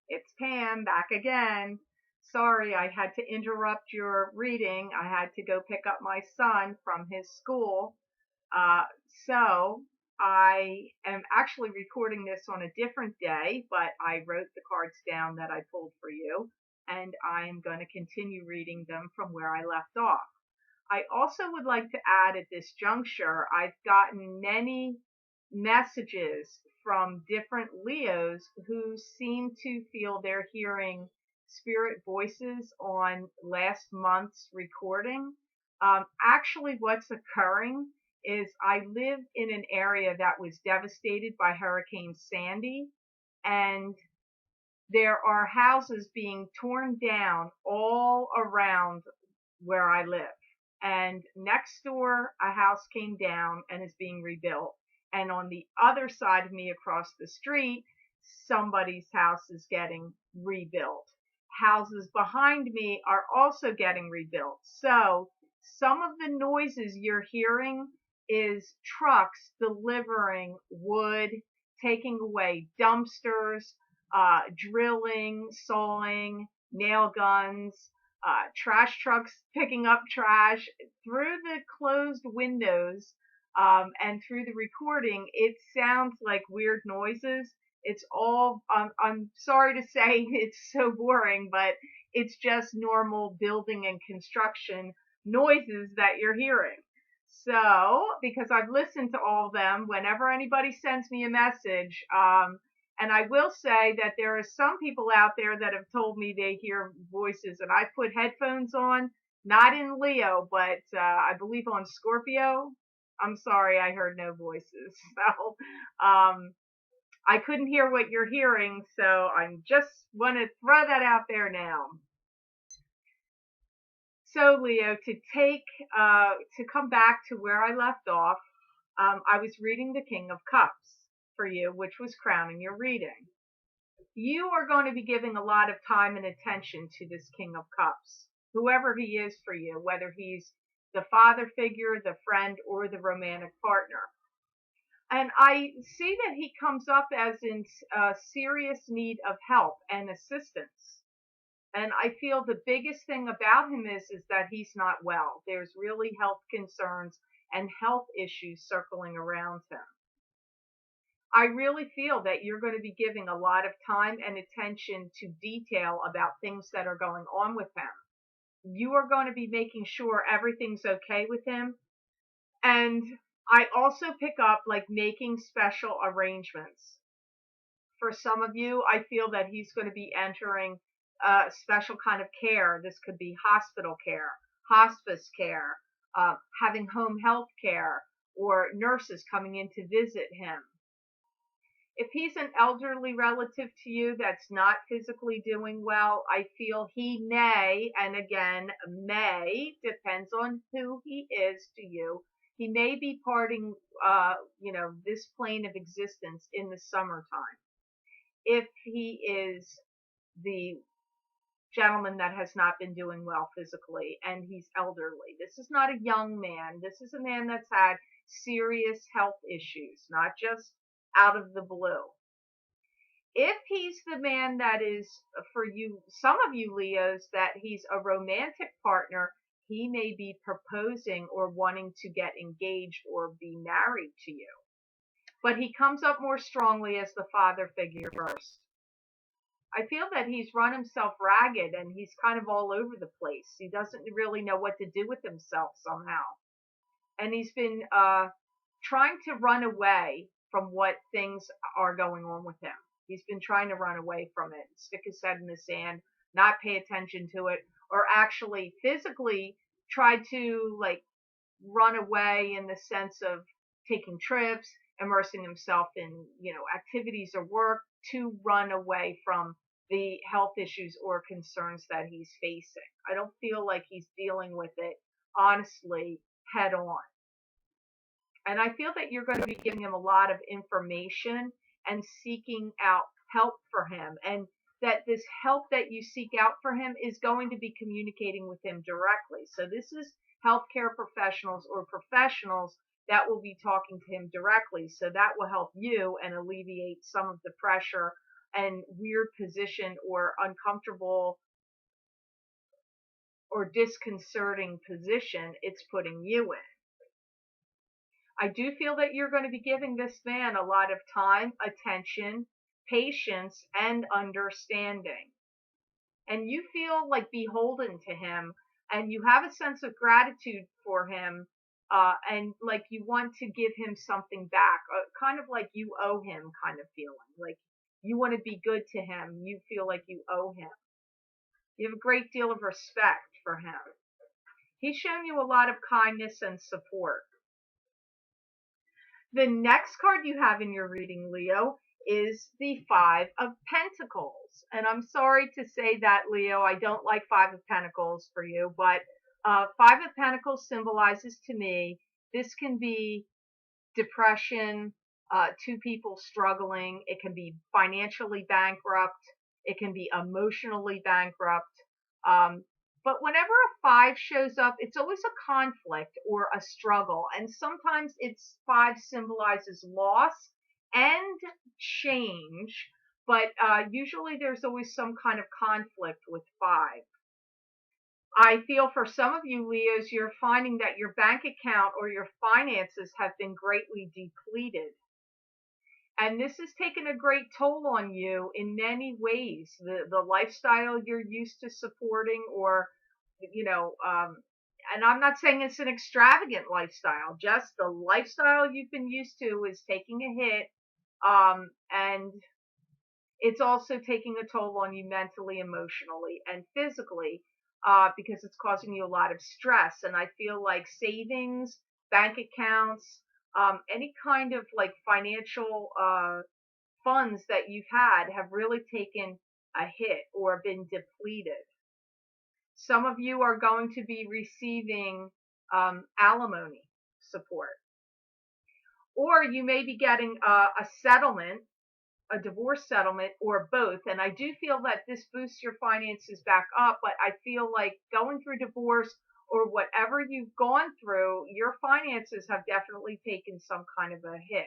It's Pam back again. Sorry, I had to interrupt your reading. I had to go pick up my son from his school. Uh, so I am actually recording this on a different day, but I wrote the cards down that I pulled for you, and I am going to continue reading them from where I left off. I also would like to add at this juncture, I've gotten many messages from different Leos who seem to feel they're hearing spirit voices on last month's recording. Actually, what's occurring is I live in an area that was devastated by Hurricane Sandy, and there are houses being torn down all around where I live. And next door, a house came down and is being rebuilt. And on the other side of me across the street, somebody's house is getting rebuilt. Houses behind me are also getting rebuilt. So some of the noises you're hearing is trucks delivering wood, taking away dumpsters, drilling, sawing, nail guns, trash trucks picking up trash through the closed windows, and through the recording. It sounds like weird noises. It's all, I'm sorry to say it's so boring, but it's just normal building and construction noises that you're hearing. So, because I've listened to all of them, whenever anybody sends me a message, and I will say that there are some people out there that have told me they hear voices, and I put headphones on, not in Leo, but I believe on Scorpio. I'm sorry, I heard no voices. So I couldn't hear what you're hearing, so I just want to throw that out there now. So Leo, to come back to where I left off, I was reading the King of Cups for you, which was crowning your reading. You are going to be giving a lot of time and attention to this King of Cups, whoever he is for you, whether he's the father figure, the friend, or the romantic partner. And I see that he comes up as in serious need of help and assistance. And I feel the biggest thing about him is that he's not well. There's really health concerns and health issues circling around him. I really feel that you're going to be giving a lot of time and attention to detail about things that are going on with him. You are going to be making sure everything's okay with him. And I also pick up like making special arrangements. For some of you, I feel that he's going to be entering a special kind of care. This could be hospital care, hospice care, having home health care, or nurses coming in to visit him. If he's an elderly relative to you that's not physically doing well, I feel he may, and again, may, depends on who he is to you. He may be parting, this plane of existence in the summertime. If he is the gentleman that has not been doing well physically and he's elderly. This is not a young man. This is a man that's had serious health issues, not just out of the blue. If he's the man that is for you, some of you Leos, that he's a romantic partner, he may be proposing or wanting to get engaged or be married to you. But he comes up more strongly as the father figure first. I feel that he's run himself ragged and he's kind of all over the place. He doesn't really know what to do with himself somehow. And he's been trying to run away from what things are going on with him. He's been trying to run away from it, stick his head in the sand, not pay attention to it, or actually physically try to like run away in the sense of taking trips, immersing himself in, activities or work to run away from the health issues or concerns that he's facing. I don't feel like he's dealing with it honestly head on. And I feel that you're going to be giving him a lot of information and seeking out help for him. And that this help that you seek out for him is going to be communicating with him directly. So this is healthcare professionals or professionals that will be talking to him directly. So that will help you and alleviate some of the pressure and weird position or uncomfortable or disconcerting position it's putting you in. I do feel that you're going to be giving this man a lot of time, attention, patience, and understanding. And you feel like beholden to him, and you have a sense of gratitude for him, and like you want to give him something back, kind of like you owe him kind of feeling. Like you want to be good to him. You feel like you owe him. You have a great deal of respect for him. He's shown you a lot of kindness and support. The next card you have in your reading, Leo, is the Five of Pentacles. And I'm sorry to say that, Leo, I don't like Five of Pentacles for you, but Five of Pentacles symbolizes to me this can be depression, two people struggling. It can be financially bankrupt. It can be emotionally bankrupt. Um, but whenever a five shows up, it's always a conflict or a struggle. And sometimes it's five symbolizes loss and change. But usually there's always some kind of conflict with five. I feel for some of you Leos, you're finding that your bank account or your finances have been greatly depleted. And this has taken a great toll on you in many ways. The lifestyle you're used to supporting, or, and I'm not saying it's an extravagant lifestyle, just the lifestyle you've been used to is taking a hit. And it's also taking a toll on you mentally, emotionally, and physically, because it's causing you a lot of stress. And I feel like savings, bank accounts, any kind of like financial funds that you've had have really taken a hit or been depleted. Some of you are going to be receiving alimony support, or you may be getting a settlement, a divorce settlement, or both. And I do feel that this boosts your finances back up, but I feel like going through divorce or whatever you've gone through, your finances have definitely taken some kind of a hit.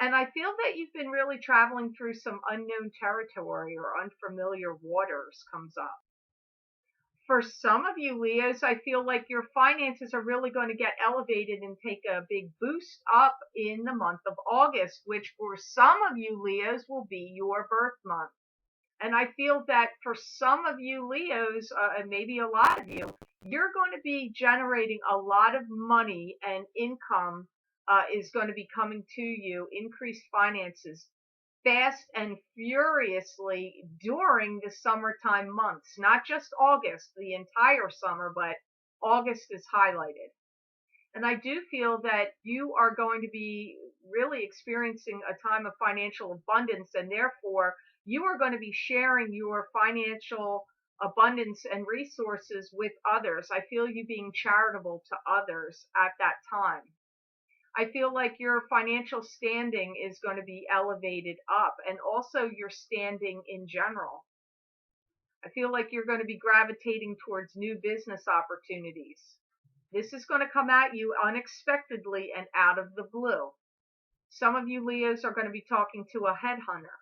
And I feel that you've been really traveling through some unknown territory or unfamiliar waters comes up. For some of you Leos, I feel like your finances are really going to get elevated and take a big boost up in the month of August, which for some of you Leos will be your birth month. And I feel that for some of you Leos, and maybe a lot of you, you're going to be generating a lot of money, and income is going to be coming to you, increased finances, fast and furiously during the summertime months, not just August, the entire summer, but August is highlighted. And I do feel that you are going to be really experiencing a time of financial abundance, and therefore you are going to be sharing your financial abundance and resources with others. I feel you being charitable to others at that time. I feel like your financial standing is going to be elevated up, and also your standing in general. I feel like you're going to be gravitating towards new business opportunities. This is going to come at you unexpectedly and out of the blue. Some of you Leos are going to be talking to a headhunter.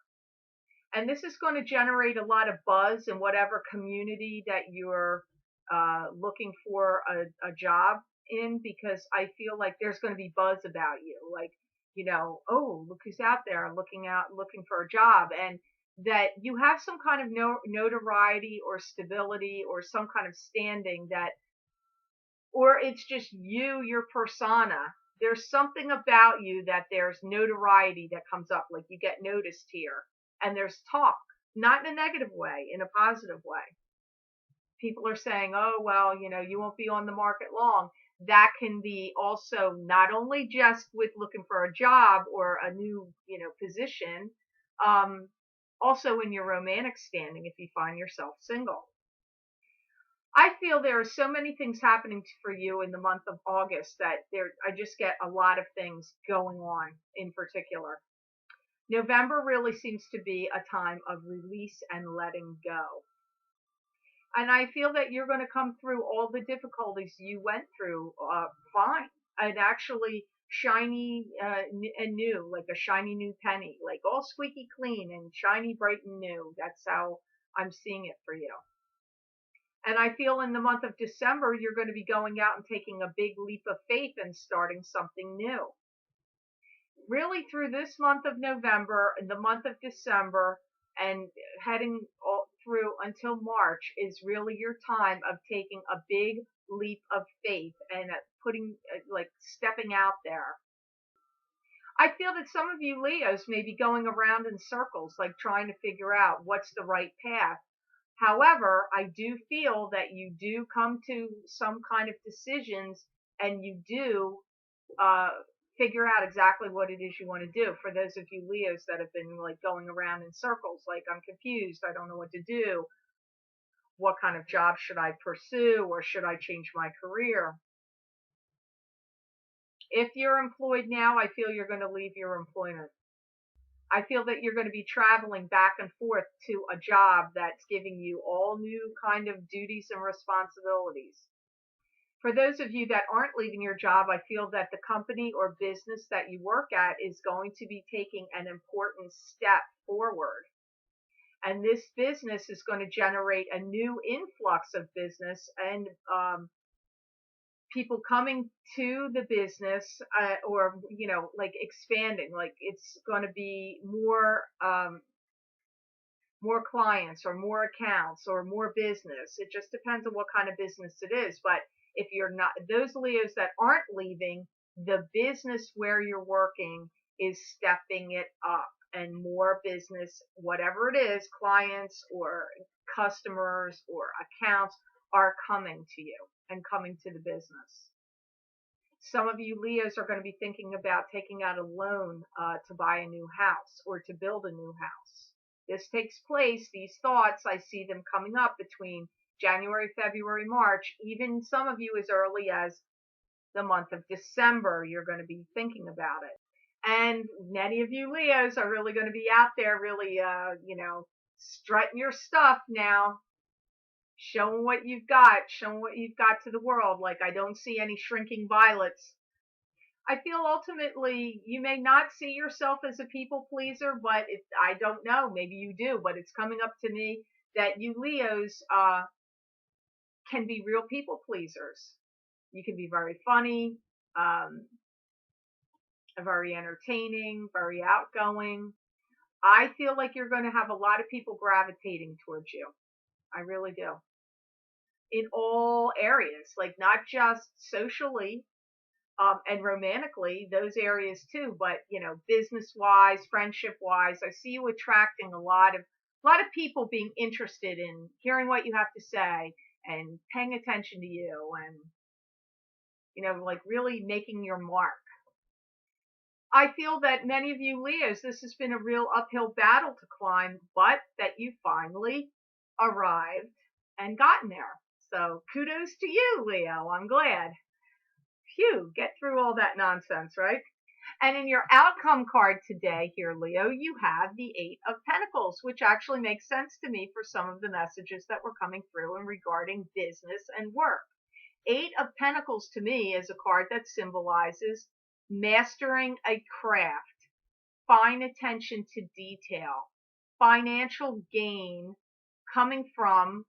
And this is going to generate a lot of buzz in whatever community that you're looking for a job in, because I feel like there's going to be buzz about you. Like, oh, look who's out there looking for a job. And that you have some kind of notoriety or stability or some kind of standing, that, or it's just you, your persona. There's something about you that there's notoriety that comes up, like you get noticed here. And there's talk, not in a negative way, in a positive way. People are saying, oh, well, you won't be on the market long. That can be also not only just with looking for a job or a new, position, also in your romantic standing if you find yourself single. I feel there are so many things happening for you in the month of August that I just get a lot of things going on in particular. November really seems to be a time of release and letting go. And I feel that you're going to come through all the difficulties you went through fine. And actually, shiny and new, like a shiny new penny, like all squeaky clean and shiny, bright and new. That's how I'm seeing it for you. And I feel in the month of December, you're going to be going out and taking a big leap of faith and starting something new. Really through this month of November and the month of December and heading all through until March is really your time of taking a big leap of faith and putting, like stepping out there. I feel that some of you Leos may be going around in circles, like trying to figure out what's the right path. However, I do feel that you do come to some kind of decisions and you do uh, figure out exactly what it is you want to do. For those of you Leos that have been like going around in circles, like I'm confused, I don't know what to do. What kind of job should I pursue, or should I change my career? If you're employed now, I feel you're going to leave your employment. I feel that you're going to be traveling back and forth to a job that's giving you all new kind of duties and responsibilities. For those of you that aren't leaving your job, I feel that the company or business that you work at is going to be taking an important step forward. And this business is going to generate a new influx of business and people coming to the business, or like expanding, like it's going to be more clients or more accounts or more business. It just depends on what kind of business it is. But if you're not, those Leos that aren't leaving, the business where you're working is stepping it up, and more business, whatever it is, clients or customers or accounts are coming to you and coming to the business. Some of you Leos are going to be thinking about taking out a loan to buy a new house or to build a new house. This takes place, these thoughts, I see them coming up between January, February, March, even some of you as early as the month of December, you're going to be thinking about it. And many of you Leos are really going to be out there really, strutting your stuff now, showing what you've got, to the world. Like, I don't see any shrinking violets. I feel ultimately you may not see yourself as a people pleaser, but I don't know, maybe you do, but it's coming up to me that you Leos can be real people pleasers. You can be very funny, very entertaining, very outgoing. I feel like you're going to have a lot of people gravitating towards you. I really do. In all areas, like not just socially, and romantically, those areas too, but business wise, friendship wise, I see you attracting a lot of people being interested in hearing what you have to say and paying attention to you, and like really making your mark. I feel that many of you Leos, this has been a real uphill battle to climb, but that you finally arrived and gotten there. So kudos to you, Leo. I'm glad. Phew, get through all that nonsense, right? And in your outcome card today here, Leo, you have the Eight of Pentacles, which actually makes sense to me for some of the messages that were coming through and regarding business and work. Eight of Pentacles to me is a card that symbolizes mastering a craft, fine attention to detail, financial gain coming from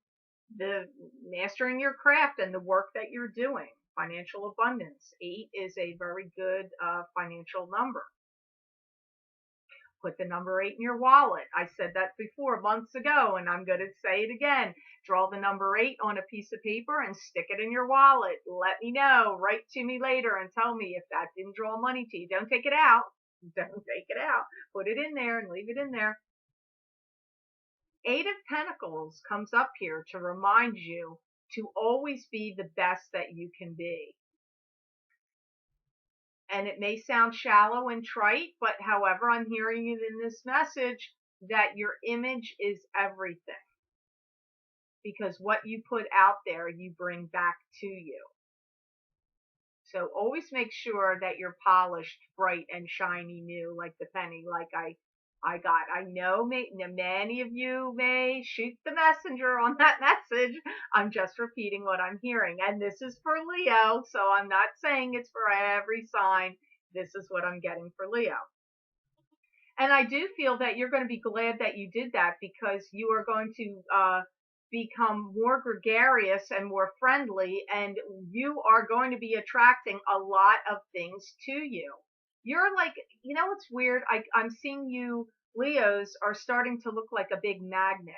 the mastering your craft and the work that you're doing. Financial abundance. 8 is a very good financial number. Put the number 8 in your wallet. I said that before months ago, and I'm going to say it again. Draw the number 8 on a piece of paper and stick it in your wallet. Let me know. Write to me later and tell me if that didn't draw money to you. Don't take it out. Don't take it out. Put it in there and leave it in there. 8 of Pentacles comes up here to remind you to always be the best that you can be. And it may sound shallow and trite, but however, I'm hearing it in this message that your image is everything. Because what you put out there, you bring back to you. So always make sure that you're polished, bright, and shiny new, like the penny, like I got. I know many of you may shoot the messenger on that message. I'm just repeating what I'm hearing. And this is for Leo, so I'm not saying it's for every sign. This is what I'm getting for Leo. And I do feel that you're going to be glad that you did that, because you are going to become more gregarious and more friendly, and you are going to be attracting a lot of things to you. You're like, you know what's weird? I'm seeing you, Leos, are starting to look like a big magnet.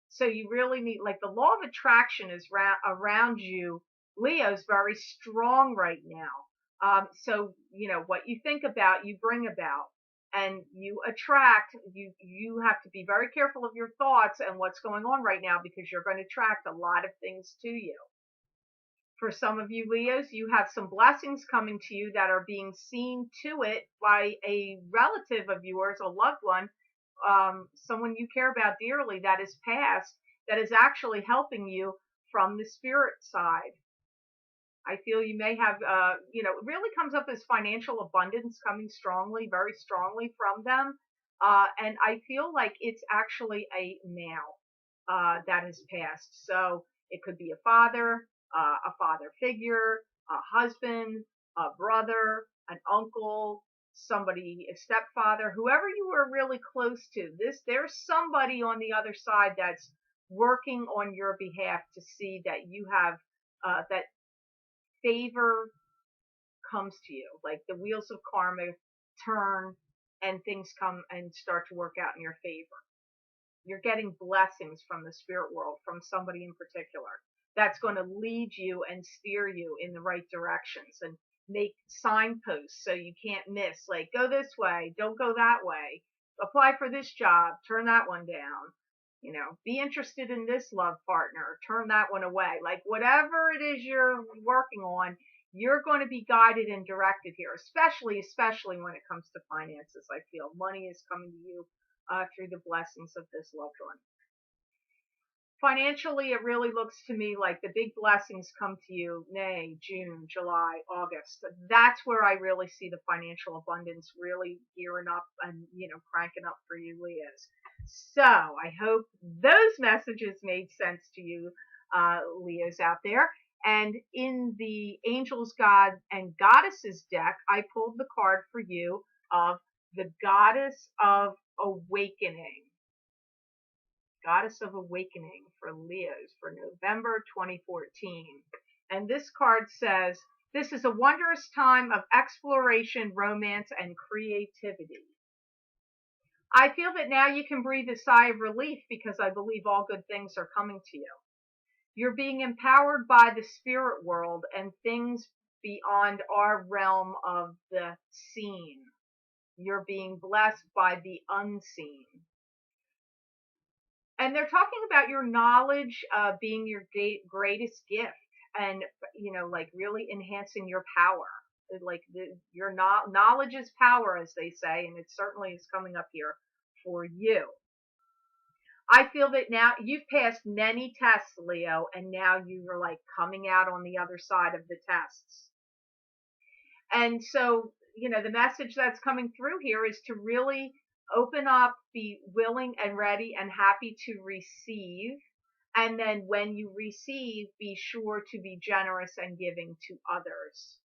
So you really need, like, the law of attraction is around you, Leo's very strong right now. So, what you think about, you bring about, and you attract. You have to be very careful of your thoughts and what's going on right now, because you're going to attract a lot of things to you. For some of you Leos, you have some blessings coming to you that are being seen to it by a relative of yours, a loved one, someone you care about dearly that is passed, that is actually helping you from the spirit side. I feel you may have, it really comes up as financial abundance coming strongly, very strongly from them. And I feel like it's actually a male that has passed. So it could be a father figure, a husband, a brother, an uncle, somebody, a stepfather, whoever you were really close to. There's somebody on the other side that's working on your behalf to see that you have that favor comes to you, like the wheels of karma turn and things come and start to work out in your favor. You're getting blessings from the spirit world, from somebody in particular, that's going to lead you and steer you in the right directions and make signposts so you can't miss, like, go this way, don't go that way, apply for this job, turn that one down, be interested in this love partner, turn that one away. Like, whatever it is you're working on, you're going to be guided and directed here, especially when it comes to finances. I feel money is coming to you through the blessings of this loved one. Financially, it really looks to me like the big blessings come to you May, June, July, August. That's where I really see the financial abundance really gearing up and, cranking up for you, Leos. So I hope those messages made sense to you, Leos out there. And in the Angels, God, and Goddesses deck, I pulled the card for you of the Goddess of Awakening. Goddess of Awakening for Leos for November 2014. And this card says, this is a wondrous time of exploration, romance, and creativity. I feel that now you can breathe a sigh of relief, because I believe all good things are coming to you. You're being empowered by the spirit world and things beyond our realm of the seen. You're being blessed by the unseen. And they're talking about your knowledge being your greatest gift, and, like, really enhancing your power. Like, your knowledge is power, as they say, and it certainly is coming up here for you. I feel that now you've passed many tests, Leo, and now you are, like, coming out on the other side of the tests. And so, the message that's coming through here is to really open up, be willing and ready and happy to receive. And then when you receive, be sure to be generous and giving to others.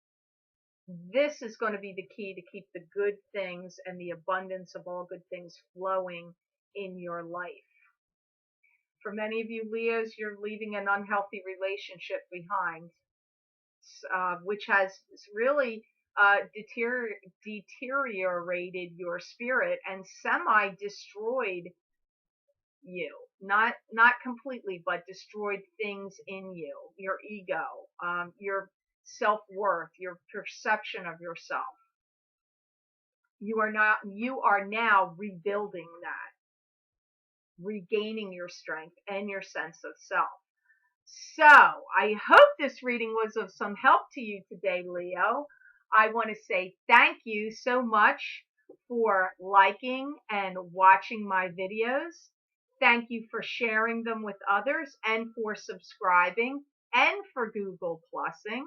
This is going to be the key to keep the good things and the abundance of all good things flowing in your life. For many of you Leos, you're leaving an unhealthy relationship behind, which has really deteriorated your spirit and semi-destroyed you. Not completely, but destroyed things in you, your ego, your self-worth, your perception of yourself. You are now rebuilding that, regaining your strength and your sense of self. So I hope this reading was of some help to you today, Leo. I want to say thank you so much for liking and watching my videos. Thank you for sharing them with others, and for subscribing, and for Google Plusing.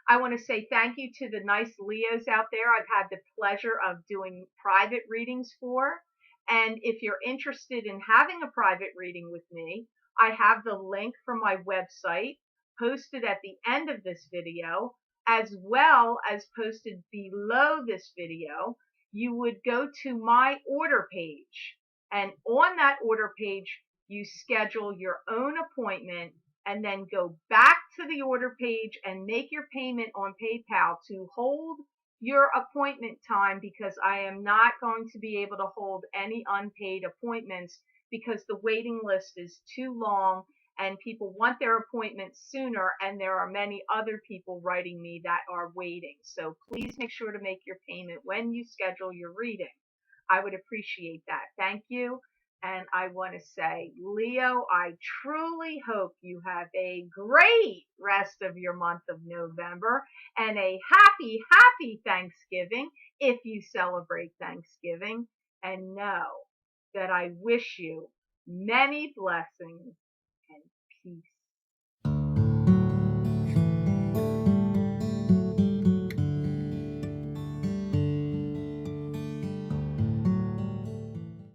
I want to say thank you to the nice Leos out there I've had the pleasure of doing private readings for. And if you're interested in having a private reading with me, I have the link from my website posted at the end of this video, as well as posted below this video, you would go to my order page. And on that order page, you schedule your own appointment and then go back to the order page and make your payment on PayPal to hold your appointment time, because I am not going to be able to hold any unpaid appointments because the waiting list is too long and people want their appointments sooner, and there are many other people writing me that are waiting. So please make sure to make your payment when you schedule your reading. I would appreciate that. Thank you. And I want to say, Leo, I truly hope you have a great rest of your month of November and a happy, happy Thanksgiving if you celebrate Thanksgiving. And know that I wish you many blessings and peace.